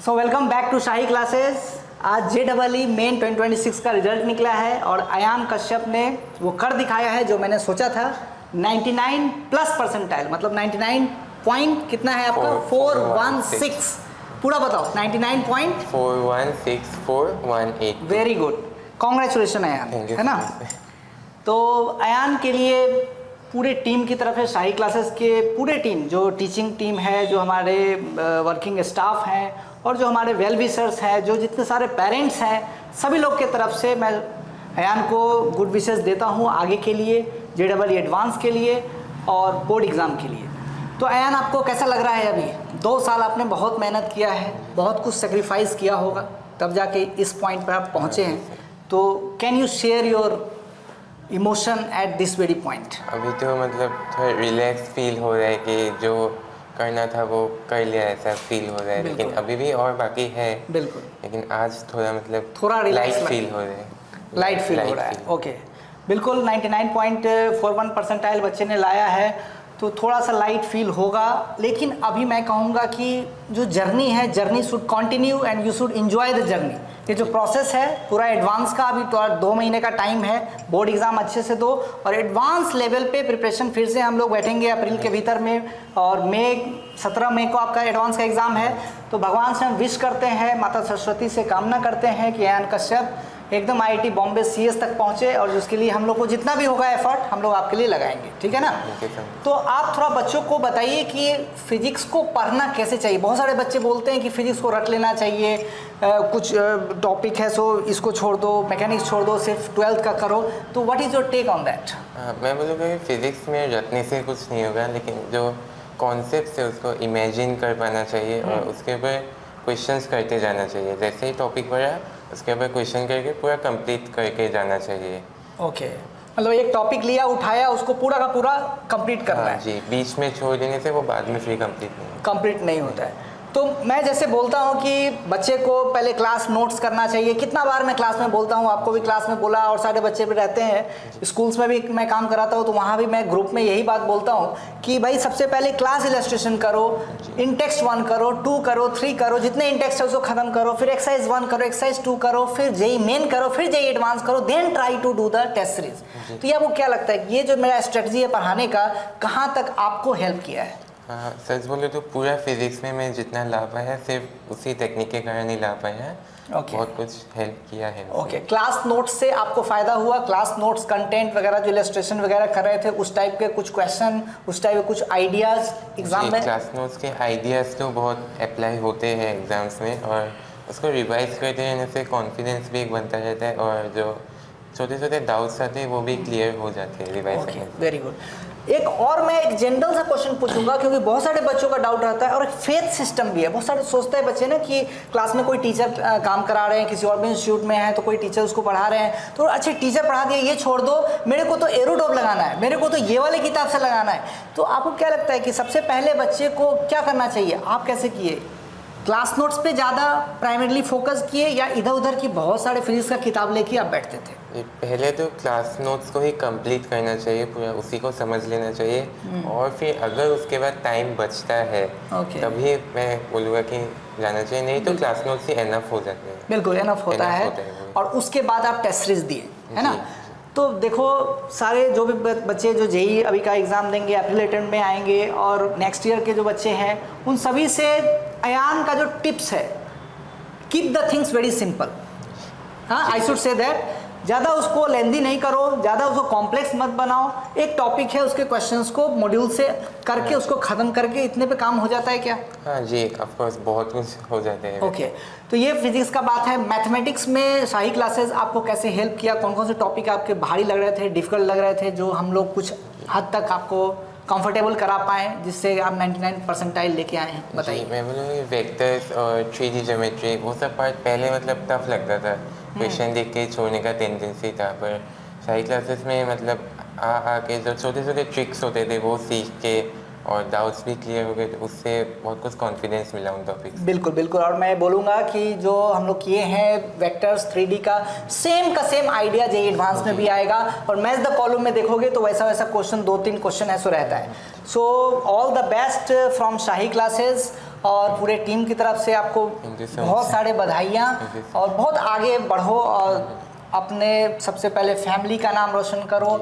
So welcome back to Shahi classes. आज JEE Main 2026 का result निकला है और अयान कश्यप ने वो कर दिखाया है जो मैंने सोचा था। 99 प्लस परसेंटाइल, मतलब 99 पॉइंट कितना है आपका? 416। पूरा बताओ। 99.416418। वेरी गुड, कॉन्ग्रेचुलेशन अयान, है ना। तो अयान के लिए पूरे टीम की तरफ है, शाही क्लासेस के पूरे टीम, जो टीचिंग टीम है, जो हमारे वर्किंग स्टाफ हैं और जो हमारे वेल विशर्स हैं, जो जितने सारे पेरेंट्स हैं, सभी लोग के तरफ से मैं अयान को गुड विशेस देता हूँ आगे के लिए, JEE एडवांस के लिए और बोर्ड एग्ज़ाम के लिए। तो अयान, आपको कैसा लग रहा है? अभी 2 साल आपने बहुत मेहनत किया है, बहुत कुछ सेक्रीफाइस किया होगा, तब जाके इस पॉइंट पर आप पहुँचे हैं। तो can you share your emotion at this very point? अभी तो मतलब थोड़ा रिलैक्स फील हो रहा है कि जो करना था वो कर लिया, ऐसा फील हो रहा है। लेकिन अभी भी और बाकी है। बिल्कुल। लेकिन आज थोड़ा मतलब थोड़ा लाइट फील हो रहा है। लाइट फील हो रहा है। ओके, बिल्कुल। 99.41 परसेंटाइल बच्चे ने लाया है तो थोड़ा सा लाइट फील होगा। लेकिन अभी मैं कहूँगा कि जो जर्नी है, journey should continue and you should enjoy the journey. ये जो प्रोसेस है पूरा एडवांस का, अभी तो 2 महीने का टाइम है, बोर्ड एग्ज़ाम अच्छे से दो और एडवांस लेवल पे प्रिपरेशन फिर से हम लोग बैठेंगे अप्रैल के भीतर में। और 17 मई को आपका एडवांस का एग्ज़ाम है। तो भगवान से हम विश करते हैं, माता सरस्वती से कामना करते हैं कि अयान कश्यप एकदम IIT बॉम्बे CS तक पहुँचे और जिसके लिए हम लोग को जितना भी होगा एफर्ट हम लोग आपके लिए लगाएंगे, ठीक है ना। तो आप थोड़ा बच्चों को बताइए कि फिजिक्स को पढ़ना कैसे चाहिए। बहुत सारे बच्चे बोलते हैं कि फिजिक्स को रख लेना चाहिए, कुछ टॉपिक है सो इसको छोड़ दो, मैकेनिक्स छोड़ दो, सिर्फ 12th का करो। तो what is your take on that? मैं बोलूँगा कि फिजिक्स में रटने से कुछ नहीं होगा, लेकिन जो कॉन्सेप्ट है उसको इमेजिन कर पाना चाहिए और उसके ऊपर क्वेश्चंस करते जाना चाहिए। जैसे ही टॉपिक पढ़ा उसके ऊपर क्वेश्चन करके पूरा कंप्लीट करके जाना चाहिए। ओके, मतलब एक टॉपिक लिया, उठाया, उसको पूरा का पूरा कंप्लीट करना है। जी, बीच में छोड़ देने से वो बाद में फिर कंप्लीट नहीं होता है। तो मैं जैसे बोलता हूँ कि बच्चे को पहले क्लास नोट्स करना चाहिए। कितना बार मैं क्लास में बोलता हूँ, आपको भी क्लास में बोला और सारे बच्चे भी रहते हैं, स्कूल्स में भी मैं काम कराता हूँ तो वहाँ भी मैं ग्रुप में यही बात बोलता हूँ कि भाई सबसे पहले क्लास इलस्ट्रेशन करो, इंटेक्स्ट 1 करो, 2 करो, 3 करो, जितने इंटेक्स्ट है उसको खत्म करो, फिर एक्सरसाइज 1 करो, एक्सरसाइज 2 करो, फिर JEE मेन करो, फिर JEE एडवांस करो, then try to do the test series. तो ये आपको क्या लगता है, ये जो मेरा स्ट्रेटजी है पढ़ाने का, कहाँ तक आपको हेल्प किया है? हाँ, सच बोले तो पूरा फिजिक्स में मैं जितना ला पाया सिर्फ उसी टेक्निक के कारण ही ला पाया। बहुत कुछ हेल्प किया है। ओके, क्लास नोट्स से आपको फ़ायदा हुआ? क्लास नोट्स कंटेंट वगैरह जो इलस्ट्रेशन वगैरह कर रहे थे, उस टाइप के कुछ क्वेश्चन, उस टाइप के कुछ आइडियाज़ एग्जाम में? क्लास नोट्स के आइडियाज़ तो बहुत अप्लाई होते हैं एग्जाम्स में और उसको रिवाइज करते रहने से कॉन्फिडेंस भी एक बनता रहता है और जो छोटे छोटे डाउट्स आते हैं वो भी क्लियर हो जाते हैं रिवाइज करने से। Very good. एक और मैं एक जनरल सा क्वेश्चन पूछूंगा क्योंकि बहुत सारे बच्चों का डाउट रहता है और एक फेथ सिस्टम भी है। बहुत सारे सोचते हैं बच्चे ना कि क्लास में कोई टीचर काम करा रहे हैं, किसी और भी इंस्टीट्यूट में है तो कोई टीचर उसको पढ़ा रहे हैं, तो अच्छे टीचर पढ़ा दिया, ये छोड़ दो, मेरे को तो एरोडोप लगाना है, मेरे को तो ये वाले किताब से लगाना है। तो आपको क्या लगता है कि सबसे पहले बच्चे को क्या करना चाहिए? आप कैसे किए? क्लास नोट्स पे ज़्यादा प्राइमरीली फोकस किए या इधर उधर की बहुत सारे फिजिक्स का किताब लेके आप बैठते थे? पहले तो क्लास नोट्स को ही कंप्लीट करना चाहिए, पूरा उसी को समझ लेना चाहिए और फिर अगर उसके बाद टाइम बचता है तभी मैं बोलूँगा कि जाना चाहिए, नहीं तो क्लास नोट्स ही एनफ हो जाते हैं। बिल्कुल एनफ होता है और उसके बाद आप टेस्ट सीरीज दिए, है ना। तो देखो सारे जो भी बच्चे जो JEE अभी का एग्ज़ाम देंगे, अप्रैल अटेम्प्ट में आएंगे और नेक्स्ट ईयर के जो बच्चे हैं, उन सभी से अयान का जो टिप्स है, keep the things very simple. हाँ, आई शुड से दैट ज़्यादा उसको लेंदी नहीं करो, ज़्यादा उसको कॉम्प्लेक्स मत बनाओ। एक टॉपिक है, उसके क्वेश्चंस को मॉड्यूल से करके उसको ख़त्म करके इतने पे काम हो जाता है क्या? हाँ जी, ऑफ कोर्स बहुत कुछ हो जाते हैं। ओके, तो ये फिजिक्स का बात है। मैथमेटिक्स में शाही क्लासेस आपको कैसे हेल्प किया? कौन कौन से टॉपिक आपके भारी लग रहे थे, डिफिकल्ट लग रहे थे, जो हम लोग कुछ हद तक आपको कंफर्टेबल करा पाए जिससे आप 99 परसेंटाइल लेके आए हैं? बताइए। मैं बोलूँगा वेक्टर्स और 3D ज्योमेट्री वो सब पार्ट पहले मतलब टफ लगता था, क्वेश्चन देख के छोड़ने का टेंडेंसी था, पर शाही क्लासेस में मतलब आके जो छोटे छोटे ट्रिक्स होते थे वो सीख के और डाउट्स भी क्लियर हो गए, तो उससे बहुत कुछ कॉन्फिडेंस मिला उन टॉपिक्स। बिल्कुल बिल्कुल। और मैं बोलूँगा कि जो हम लोग किए हैं वेक्टर्स 3D का सेम आइडिया JEE एडवांस में भी आएगा और मैच द कॉलम में देखोगे तो वैसा वैसा क्वेश्चन 2-3 क्वेश्चन ऐसा रहता है। So all the best from shahi classes और पूरे टीम की तरफ से आपको Thank you so बहुत much. सारे बधाइयाँ Thank you. और बहुत आगे बढ़ो और अपने सबसे पहले फैमिली का नाम रोशन करो,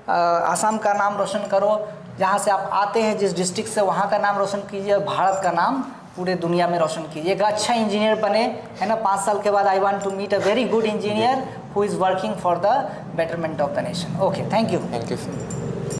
आसाम का नाम रोशन करो, जहाँ से आप आते हैं जिस डिस्ट्रिक्ट से वहाँ का नाम रोशन कीजिए और भारत का नाम पूरे दुनिया में रोशन कीजिए। एक अच्छा इंजीनियर बने, है ना। 5 साल के बाद I want to meet a very good engineer who is working for the betterment of the nation. Okay, thank you. Thank you sir.